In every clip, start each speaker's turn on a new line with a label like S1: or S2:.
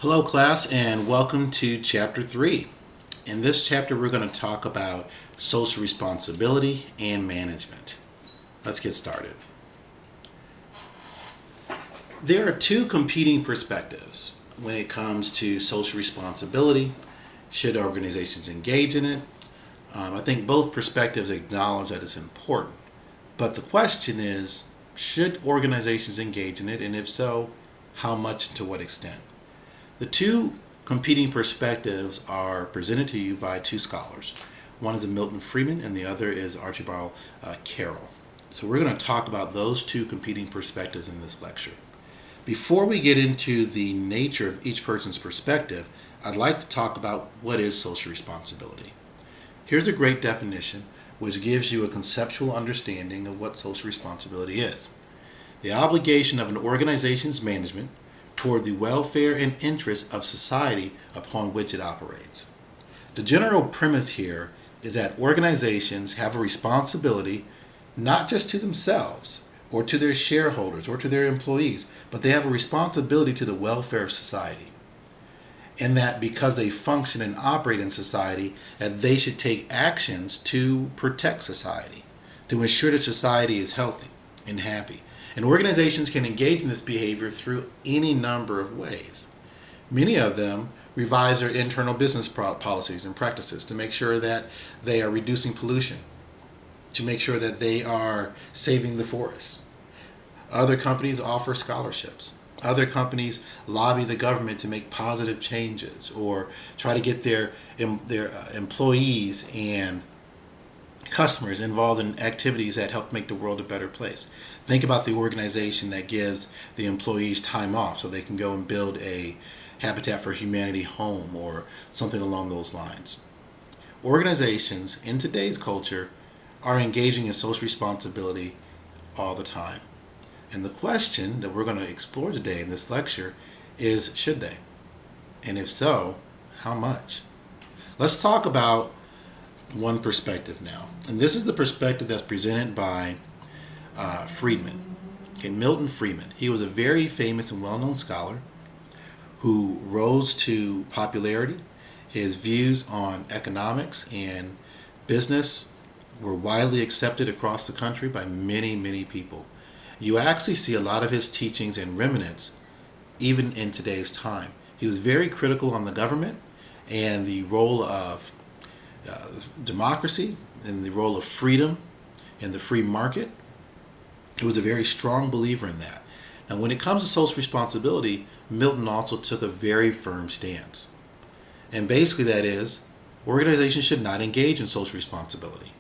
S1: Hello class and welcome to chapter 3. In this chapter we're going to talk about social responsibility and management. Let's get started. There are two competing perspectives when it comes to social responsibility. Should organizations engage in it? I think both perspectives acknowledge that it's important. But the question is, should organizations engage in it, and if so, how much and to what extent? The two competing perspectives are presented to you by two scholars. One is Milton Friedman and the other is Archibald Carroll. So we're going to talk about those two competing perspectives in this lecture. Before we get into the nature of each person's perspective, I'd like to talk about what is social responsibility. Here's a great definition which gives you a conceptual understanding of what social responsibility is. The obligation of an organization's management toward the welfare and interests of society upon which it operates. The general premise here is that organizations have a responsibility not just to themselves or to their shareholders or to their employees, but they have a responsibility to the welfare of society. And that because they function and operate in society, that they should take actions to protect society, to ensure that society is healthy and happy. And organizations can engage in this behavior through any number of ways. Many of them revise their internal business policies and practices to make sure that they are reducing pollution, to make sure that they are saving the forests. Other companies offer scholarships. Other companies lobby the government to make positive changes or try to get their employees and customers involved in activities that help make the world a better place. Think about the organization that gives the employees time off so they can go and build a Habitat for Humanity home or something along those lines. Organizations in today's culture are engaging in social responsibility all the time. And the question that we're going to explore today in this lecture is, should they? And if so, how much? Let's talk about one perspective now. And this is the perspective that's presented by Friedman, Milton Friedman. He was a very famous and well-known scholar who rose to popularity. His views on economics and business were widely accepted across the country by many, many people. You actually see a lot of his teachings and remnants even in today's time. He was very critical on the government and the role of democracy and the role of freedom and the free market. He was a very strong believer in that. Now, when it comes to social responsibility, Milton also took a very firm stance. And basically that is, organizations should not engage in social responsibility.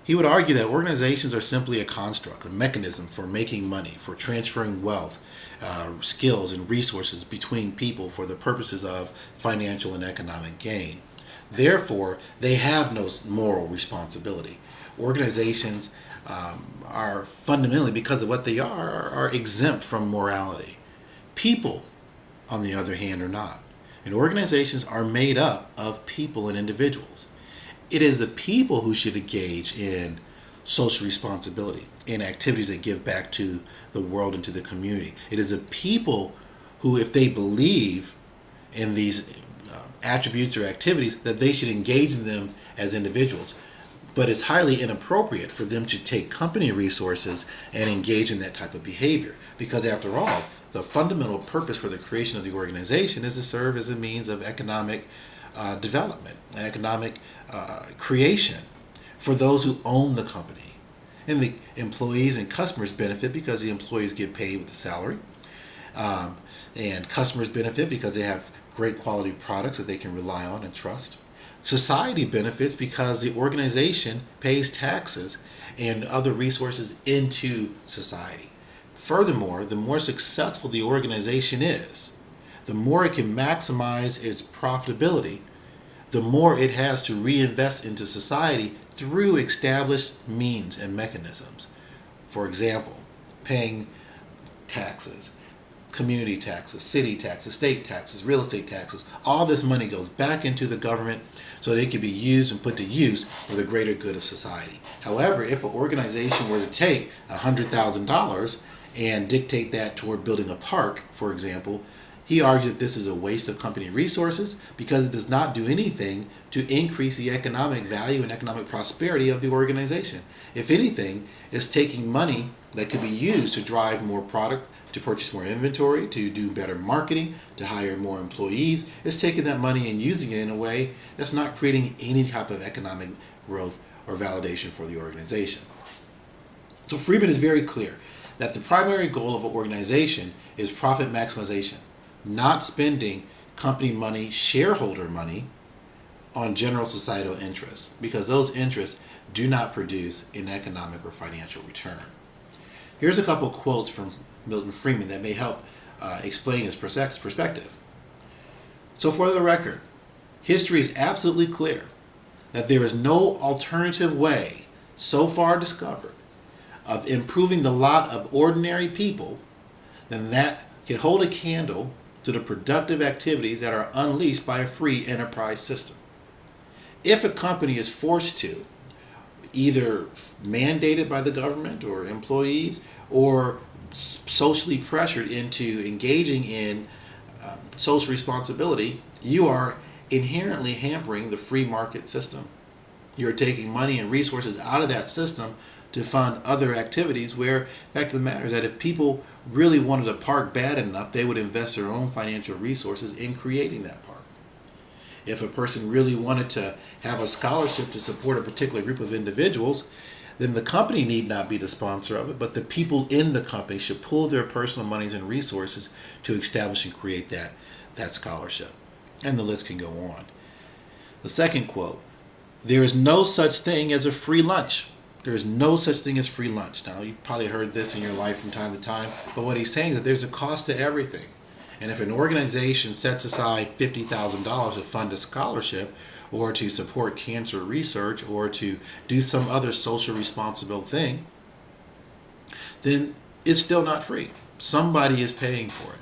S1: He would argue that organizations are simply a construct, a mechanism for making money, for transferring wealth, skills, and resources between people for the purposes of financial and economic gain. Therefore, they have no moral responsibility. Organizations are fundamentally, because of what they are exempt from morality. People, on the other hand, are not. And organizations are made up of people and individuals. It is the people who should engage in social responsibility, in activities that give back to the world and to the community. It is the people who, if they believe in these attributes or activities, that they should engage in them as individuals. But it's highly inappropriate for them to take company resources and engage in that type of behavior. Because after all, the fundamental purpose for the creation of the organization is to serve as a means of economic development, economic creation for those who own the company. And the employees and customers benefit because the employees get paid with the salary. And customers benefit because they have great quality products that they can rely on and trust. Society benefits because the organization pays taxes and other resources into society. Furthermore, the more successful the organization is, the more it can maximize its profitability, the more it has to reinvest into society through established means and mechanisms. For example, paying taxes, community taxes, city taxes, state taxes, real estate taxes. All this money goes back into the government so that it can be used and put to use for the greater good of society. However, if an organization were to take $100,000 and dictate that toward building a park, for example, He argued that this is a waste of company resources because it does not do anything to increase the economic value and economic prosperity of the organization. If anything, it's taking money that could be used to drive more product, to purchase more inventory, to do better marketing, to hire more employees. It's taking that money and using it in a way that's not creating any type of economic growth or validation for the organization. So Friedman is very clear that the primary goal of an organization is profit maximization, not spending company money, shareholder money, on general societal interests, because those interests do not produce an economic or financial return. Here's a couple quotes from Milton Friedman that may help explain his perspective. So for the record, history is absolutely clear that there is no alternative way so far discovered of improving the lot of ordinary people than that can hold a candle to the productive activities that are unleashed by a free enterprise system. If a company is forced to, either mandated by the government or employees, or socially pressured into engaging in social responsibility, you are inherently hampering the free market system. You're taking money and resources out of that system to fund other activities where, the fact of the matter is that if people really wanted a park bad enough, they would invest their own financial resources in creating that park. If a person really wanted to have a scholarship to support a particular group of individuals, then the company need not be the sponsor of it, but the people in the company should pool their personal monies and resources to establish and create that scholarship. And the list can go on. The second quote, there is no such thing as a free lunch. There is no such thing as free lunch. Now, you've probably heard this in your life from time to time, but what he's saying is that there's a cost to everything. And if an organization sets aside $50,000 to fund a scholarship, or to support cancer research, or to do some other social responsible thing, then it's still not free. Somebody is paying for it.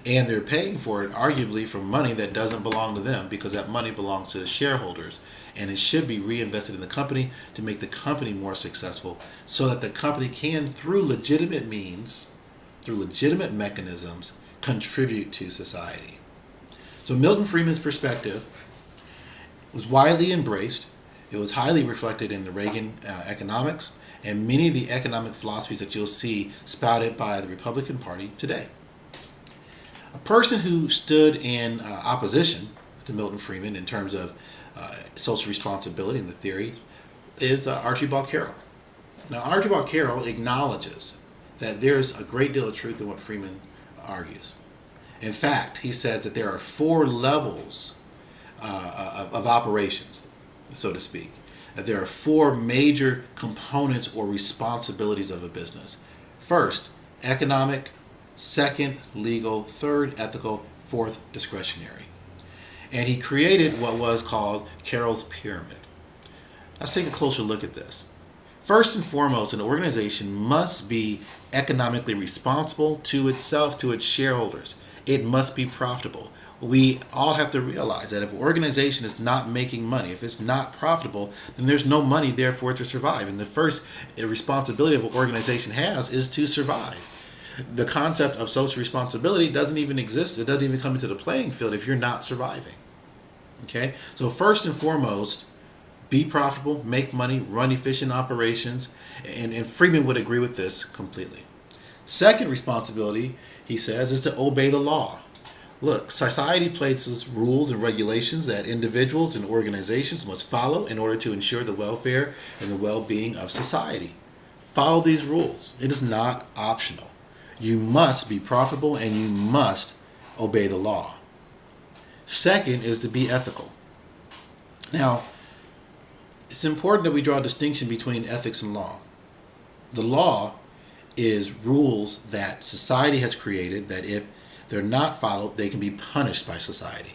S1: And they're paying for it arguably from money that doesn't belong to them, because that money belongs to the shareholders. And it should be reinvested in the company to make the company more successful, so that the company can, through legitimate means, through legitimate mechanisms, contribute to society. So Milton Friedman's perspective was widely embraced. It was highly reflected in the Reagan economics and many of the economic philosophies that you'll see spouted by the Republican Party today. A person who stood in opposition to Milton Friedman in terms of social responsibility and the theory is Archibald Carroll. Now, Archibald Carroll acknowledges that there's a great deal of truth in what Friedman argues. In fact, he says that there are 4 levels of operations, so to speak. That there are 4 major components or responsibilities of a business. First, economic. Second, legal. Third, ethical. Fourth, discretionary. And he created what was called Carrolls Pyramid. Let's take a closer look at this. First and foremost, an organization must be economically responsible to itself, to its shareholders. It must be profitable. We all have to realize that if an organization is not making money, if it's not profitable, then there's no money there for it to survive. And the first responsibility of an organization has is to survive. The concept of social responsibility doesn't even exist. It doesn't even come into the playing field if you're not surviving. Okay? So first and foremost, be profitable, make money, run efficient operations, and Friedman would agree with this completely. Second responsibility, he says, is to obey the law. Look, society places rules and regulations that individuals and organizations must follow in order to ensure the welfare and the well-being of society. Follow these rules. It is not optional. You must be profitable and you must obey the law. Second is to be ethical. Now, it's important that we draw a distinction between ethics and law. The law is rules that society has created that if they're not followed, they can be punished by society.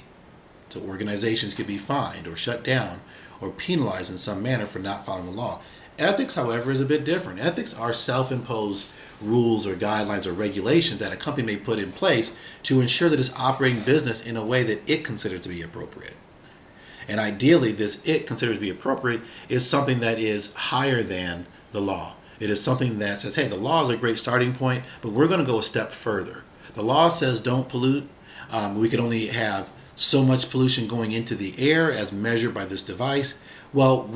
S1: So organizations can be fined or shut down or penalized in some manner for not following the law. Ethics, however, is a bit different. Ethics are self-imposed rules or guidelines or regulations that a company may put in place to ensure that it's operating business in a way that it considers to be appropriate. And ideally, this it considers to be appropriate is something that is higher than the law. It is something that says, hey, the law is a great starting point, but we're going to go a step further. The law says don't pollute. We can only have so much pollution going into the air as measured by this device. Well,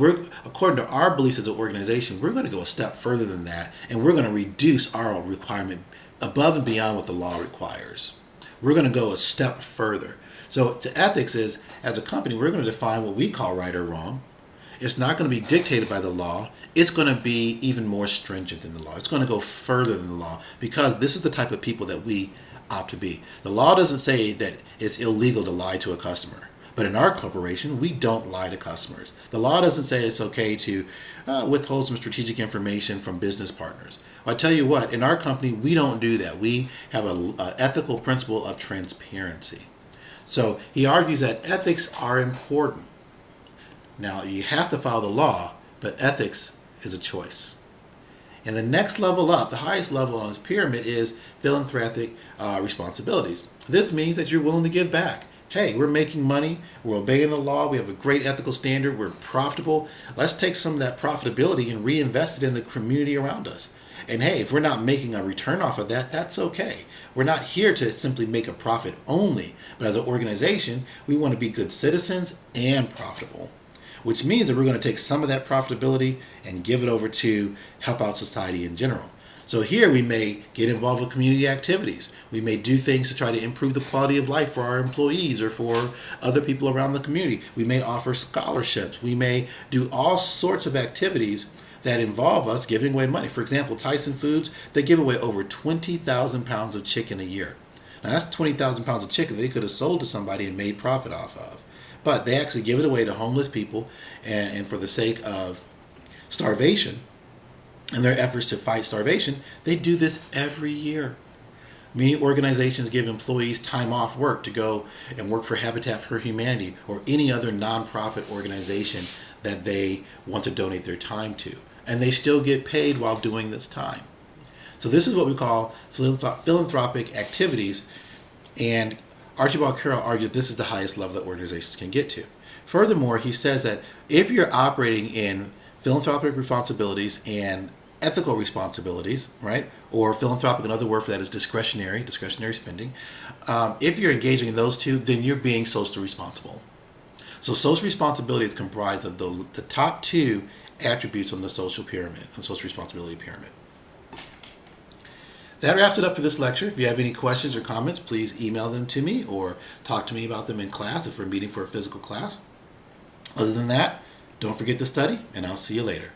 S1: according to our beliefs as an organization, we're going to go a step further than that, and we're going to reduce our requirement above and beyond what the law requires. We're going to go a step further. So to ethics is, as a company, we're going to define what we call right or wrong. It's not going to be dictated by the law. It's going to be even more stringent than the law. It's going to go further than the law, because this is the type of people that we opt to be. The law doesn't say that it's illegal to lie to a customer. But in our corporation, we don't lie to customers. The law doesn't say it's okay to withhold some strategic information from business partners. Well, I tell you what, in our company, we don't do that. We have an ethical principle of transparency. So he argues that ethics are important. Now, you have to follow the law, but ethics is a choice. And the next level up, the highest level on this pyramid, is philanthropic responsibilities. This means that you're willing to give back. Hey, we're making money, we're obeying the law, we have a great ethical standard, we're profitable. Let's take some of that profitability and reinvest it in the community around us. And hey, if we're not making a return off of that, that's okay. We're not here to simply make a profit only, but as an organization, we want to be good citizens and profitable, which means that we're going to take some of that profitability and give it over to help out society in general. So here we may get involved with community activities. We may do things to try to improve the quality of life for our employees or for other people around the community. We may offer scholarships. We may do all sorts of activities that involve us giving away money. For example, Tyson Foods, they give away over 20,000 pounds of chicken a year. Now that's 20,000 pounds of chicken they could have sold to somebody and made profit off of. But they actually give it away to homeless people, and for the sake of starvation and their efforts to fight starvation, they do this every year. Many organizations give employees time off work to go and work for Habitat for Humanity or any other nonprofit organization that they want to donate their time to. And they still get paid while doing this time. So this is what we call philanthropic activities, and Archibald Carroll argued this is the highest level that organizations can get to. Furthermore, he says that if you're operating in philanthropic responsibilities and ethical responsibilities, right, or philanthropic, another word for that is discretionary spending, if you're engaging in those two, then you're being socially responsible. So social responsibility is comprised of the top two attributes on the social pyramid, on the social responsibility pyramid. That wraps it up for this lecture. If you have any questions or comments, please email them to me or talk to me about them in class if we're meeting for a physical class. Other than that, don't forget to study, and I'll see you later.